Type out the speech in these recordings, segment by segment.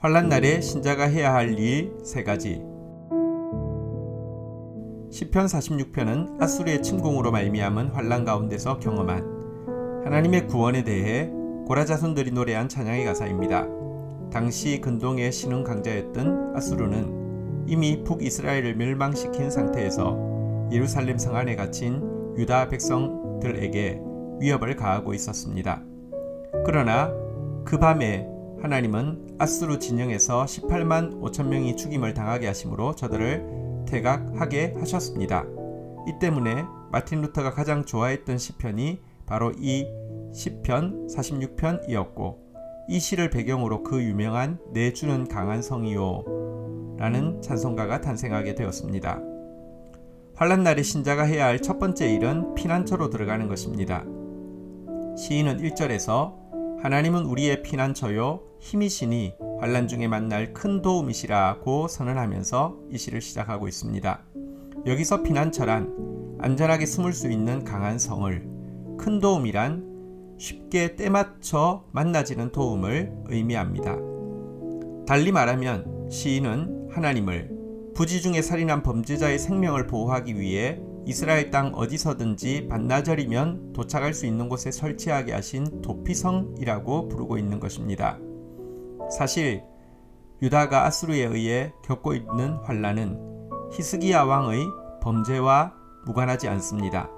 환난날에 신자가 해야 할 일 3가지. 시편 46편은 앗수르의 침공으로 말미암은 환난 가운데서 경험한 하나님의 구원에 대해 고라 자손들이 노래한 찬양의 가사입니다. 당시 근동의 신흥 강자였던 앗수르는 이미 북이스라엘을 멸망시킨 상태에서 예루살렘 성 안에 갇힌 유다 백성들에게 위협을 가하고 있었습니다. 그러나 그 밤에 하나님은 앗수르 진영에서 18만 5천 명이 죽임을 당하게 하심으로 저들을 퇴각하게 하셨습니다. 이 때문에 마틴 루터가 가장 좋아했던 시편이 바로 이 시편 46편이었고, 이 시를 배경으로 그 유명한 내 주는 강한 성이요 라는 찬송가가 탄생하게 되었습니다. 환난날에 신자가 해야 할 첫 번째 일은 피난처로 들어가는 것입니다. 시인은 1절에서 하나님은 우리의 피난처요 힘이시니 환난 중에 만날 큰 도움이시라고 선언하면서 이 시를 시작하고 있습니다. 여기서 피난처란 안전하게 숨을 수 있는 강한 성을, 큰 도움이란 쉽게 때맞춰 만나지는 도움을 의미합니다. 달리 말하면 시인은 하나님을 부지 중에 살인한 범죄자의 생명을 보호하기 위해 이스라엘 땅 어디서든지 반나절이면 도착할 수 있는 곳에 설치하게 하신 도피성이라고 부르고 있는 것입니다. 사실 유다가 앗수르에 의해 겪고 있는 환난은 히스기야 왕의 범죄와 무관하지 않습니다.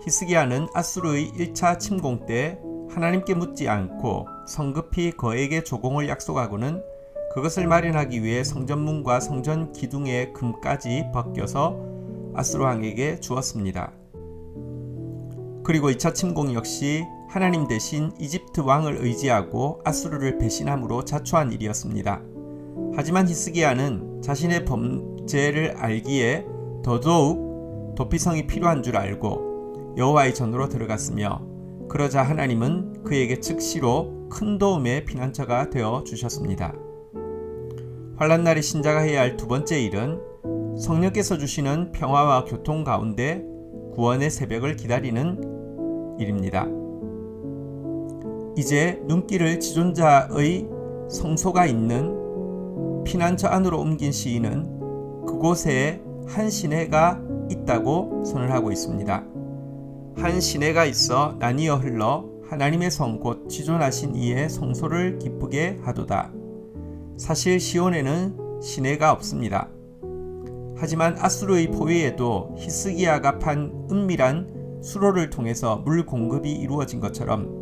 히스기야는 앗수르의 1차 침공 때 하나님께 묻지 않고 성급히 거액의 조공을 약속하고는 그것을 마련하기 위해 성전문과 성전 기둥의 금까지 벗겨서 앗수르 왕에게 주었습니다. 그리고 2차 침공 역시 하나님 대신 이집트 왕을 의지하고 앗수르를 배신함으로 자초한 일이었습니다. 하지만 히스기야는 자신의 범죄를 알기에 더더욱 도피성이 필요한 줄 알고 여호와의 전으로 들어갔으며, 그러자 하나님은 그에게 즉시로 큰 도움의 피난처가 되어 주셨습니다. 환난날에 신자가 해야 할 두 번째 일은 성령께서 주시는 평화와 교통 가운데 구원의 새벽을 기다리는 일입니다. 이제 눈길을 지존자의 성소가 있는 피난처 안으로 옮긴 시인은 그곳에 한 시내가 있다고 선언하고 있습니다. 한 시내가 있어 나뉘어 흘러 하나님의 성 곧 지존하신 이의 성소를 기쁘게 하도다. 사실 시온에는 시내가 없습니다. 하지만 앗수르의 포위에도 히스기야가 판 은밀한 수로를 통해서 물 공급이 이루어진 것처럼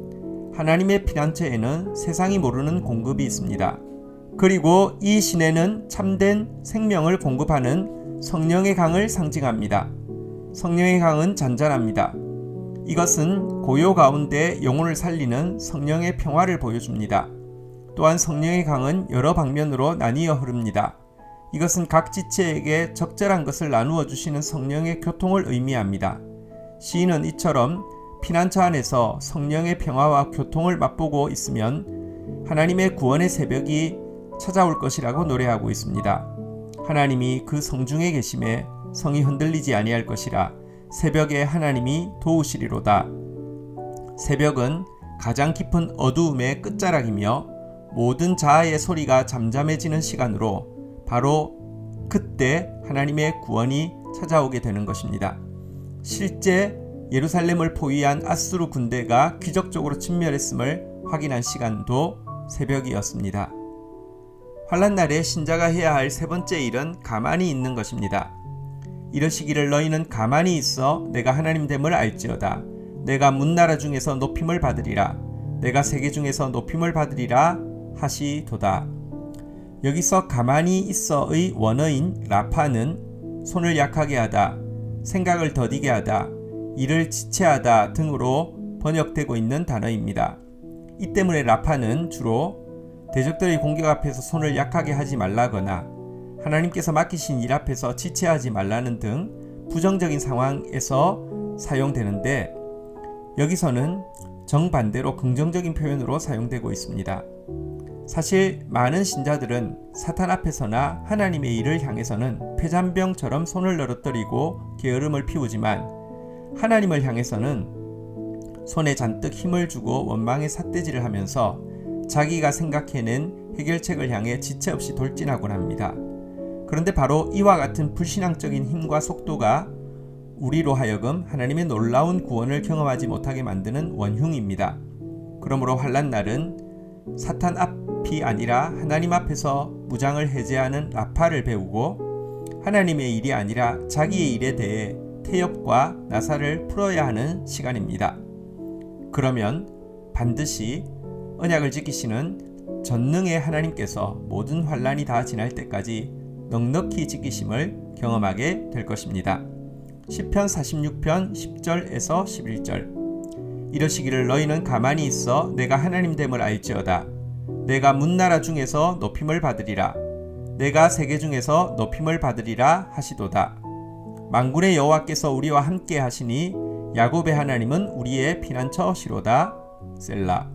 하나님의 피난처에는 세상이 모르는 공급이 있습니다. 그리고 이 시내는 참된 생명을 공급하는 성령의 강을 상징합니다. 성령의 강은 잔잔합니다. 이것은 고요 가운데 영혼을 살리는 성령의 평화를 보여줍니다. 또한 성령의 강은 여러 방면으로 나뉘어 흐릅니다. 이것은 각 지체에게 적절한 것을 나누어 주시는 성령의 교통을 의미합니다. 시인은 이처럼 피난처 안에서 성령의 평화와 교통을 맛보고 있으면 하나님의 구원의 새벽이 찾아올 것이라고 노래하고 있습니다. 하나님이 그 성중에 계심에 성이 흔들리지 아니할 것이라. 새벽에 하나님이 도우시리로다. 새벽은 가장 깊은 어두움의 끝자락이며 모든 자아의 소리가 잠잠해지는 시간으로 바로 그때 하나님의 구원이 찾아오게 되는 것입니다. 실제 예루살렘을 포위한 앗수르 군대가 기적적으로 진멸했음을 확인한 시간도 새벽이었습니다. 환난날에 신자가 해야 할 세 번째 일은 가만히 있는 것입니다. 이러시기를 너희는 가만히 있어 내가 하나님 됨을 알지어다. 내가 문나라 중에서 높임을 받으리라. 내가 세계 중에서 높임을 받으리라 하시도다. 여기서 가만히 있어의 원어인 라파는 손을 약하게 하다, 생각을 더디게 하다, 일을 지체하다 등으로 번역되고 있는 단어입니다. 이 때문에 라파는 주로 대적들의 공격 앞에서 손을 약하게 하지 말라거나 하나님께서 맡기신 일 앞에서 지체하지 말라는 등 부정적인 상황에서 사용되는데, 여기서는 정반대로 긍정적인 표현으로 사용되고 있습니다. 사실 많은 신자들은 사탄 앞에서나 하나님의 일을 향해서는 폐잔병처럼 손을 늘어뜨리고 게으름을 피우지만, 하나님을 향해서는 손에 잔뜩 힘을 주고 원망의 삿대질을 하면서 자기가 생각해낸 해결책을 향해 지체 없이 돌진하곤 합니다. 그런데 바로 이와 같은 불신앙적인 힘과 속도가 우리로 하여금 하나님의 놀라운 구원을 경험하지 못하게 만드는 원흉입니다. 그러므로 환난 날은 사탄 앞이 아니라 하나님 앞에서 무장을 해제하는 라파를 배우고 하나님의 일이 아니라 자기의 일에 대해 태엽과 나사를 풀어야 하는 시간입니다. 그러면 반드시 언약을 지키시는 전능의 하나님께서 모든 환난이 다 지날 때까지 넉넉히 지키심을 경험하게 될 것입니다. 시편 46편 10절에서 11절 이러시기를 너희는 가만히 있어 내가 하나님 됨을 알지어다. 내가 문나라 중에서 높임을 받으리라. 내가 세계 중에서 높임을 받으리라 하시도다. 만군의 여호와께서 우리와 함께 하시니 야곱의 하나님은 우리의 피난처시로다. 셀라.